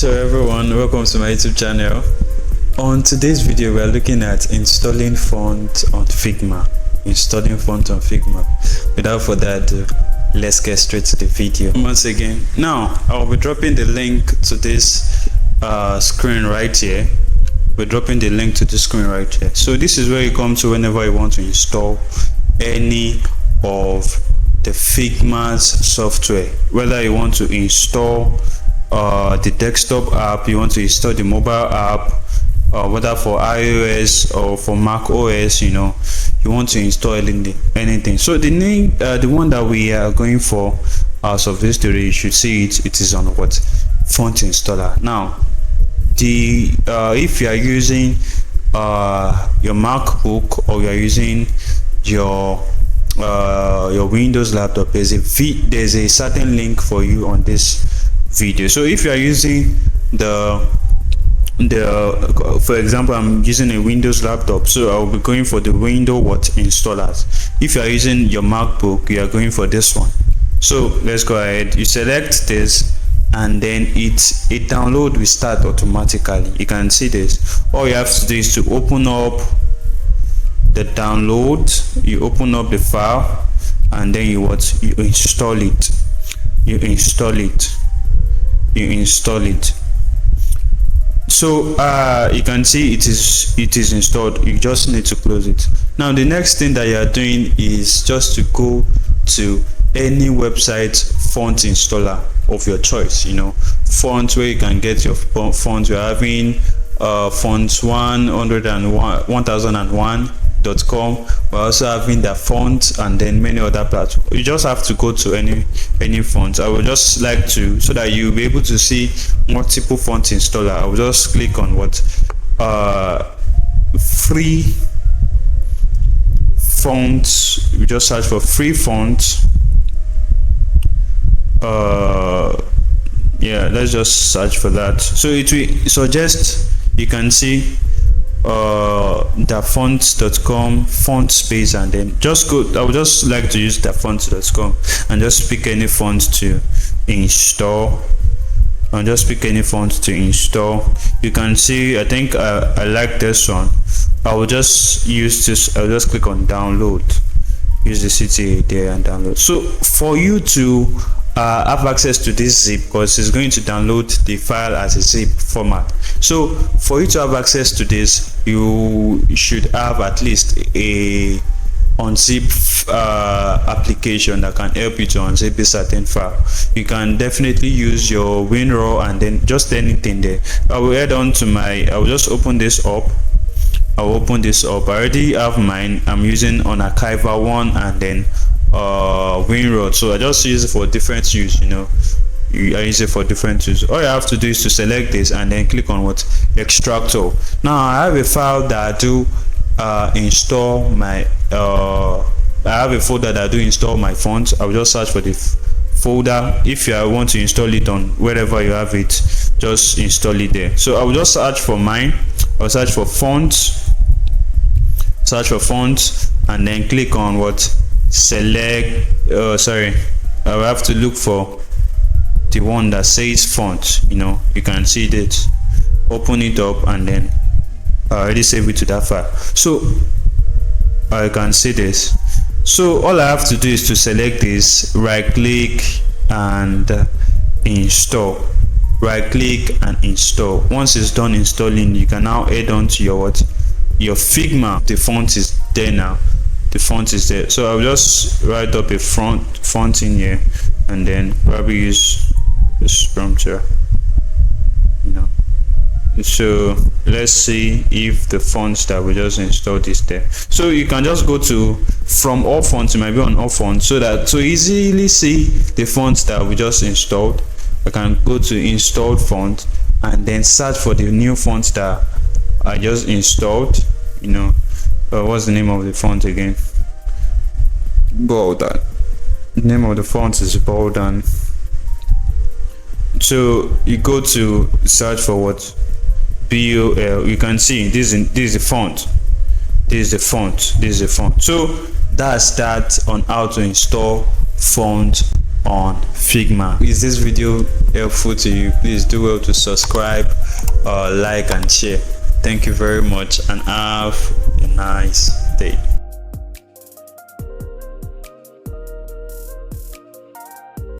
So everyone, welcome to my YouTube channel. On today's video, we are looking at installing font on Figma. Without further ado, let's get straight to the video. Once again, now I'll be dropping the link to this screen right here. We're dropping the link to the screen right here. So this is where you come to whenever you want to install any of the Figma's software, whether you want to install the desktop app, you want to install the mobile app, whether for iOS or for Mac OS, you want to install anything. So the one that we are going for as of this story, you should see it is on what? Font installer. Now if you are using your MacBook or you are using your Windows laptop, there's a certain link for you on this video. So if you are using for example, I'm using a Windows laptop, so I'll be going for the Windows installers. If you are using your MacBook, you are going for this one. So let's go ahead, you select this, and then a download will start automatically. You can see this. All you have to do is to open up the download, you open up the file, and then you install it. So you can see it is installed. You just need to close it. Now the next thing that you are doing is just to go to any website font installer of your choice. Fonts where you can get your fonts. We're having fonts 1001.com. We're also having the font, and then many other platforms. You just have to go to any font. I would just like to, so that you'll be able to see multiple font installer, I will just click on free fonts. You just search for free fonts. Yeah, let's just search for that. So it will suggest, you can see the fonts.com font space, and then just go. I would just like to use the fonts.com and just pick any font to install. You can see, I think I like this one. I will just use this. I'll just click on download, use the city there and download. So for you to have access to this zip, because it's going to download the file as a zip format. So for you to have access to this, you should have at least a unzip application that can help you to unzip a certain file. You can definitely use your WinRAR and then just anything there. I will head on to I will just open this up. I already have mine. I'm using on archival one, and then WinRAR. So I just use it for different use. I use it for different use. All you have to do is to select this and then click on extractor. Now I have a file that I do install my I have a folder that I do install my fonts. I will just search for the folder. If you want to install it on wherever you have it, just install it there. So I will just search for mine. I'll search for fonts, and then click on select. Sorry, I will have to look for the one that says font. You can see that. Open it up, and then I already save it to that file. So I can see this. So all I have to do is to select this, right click and install. Once it's done installing, you can now add on to your Figma. The font is there now. So I'll just write up a font in here, and then probably use this prompt here. So let's see if the fonts that we just installed is there. So you can just go from all fonts. It might be on all fonts, so that to easily see the fonts that we just installed, I can go to installed font and then search for the new fonts that I just installed. What's the name of the font again? Bolden. The name of the font is Bolden. So you go to search for BOL. You can see this is the font. So that's that on how to install font on Figma. Is this video helpful to you? Please do well to subscribe, like and share. Thank you very much, and have a nice day.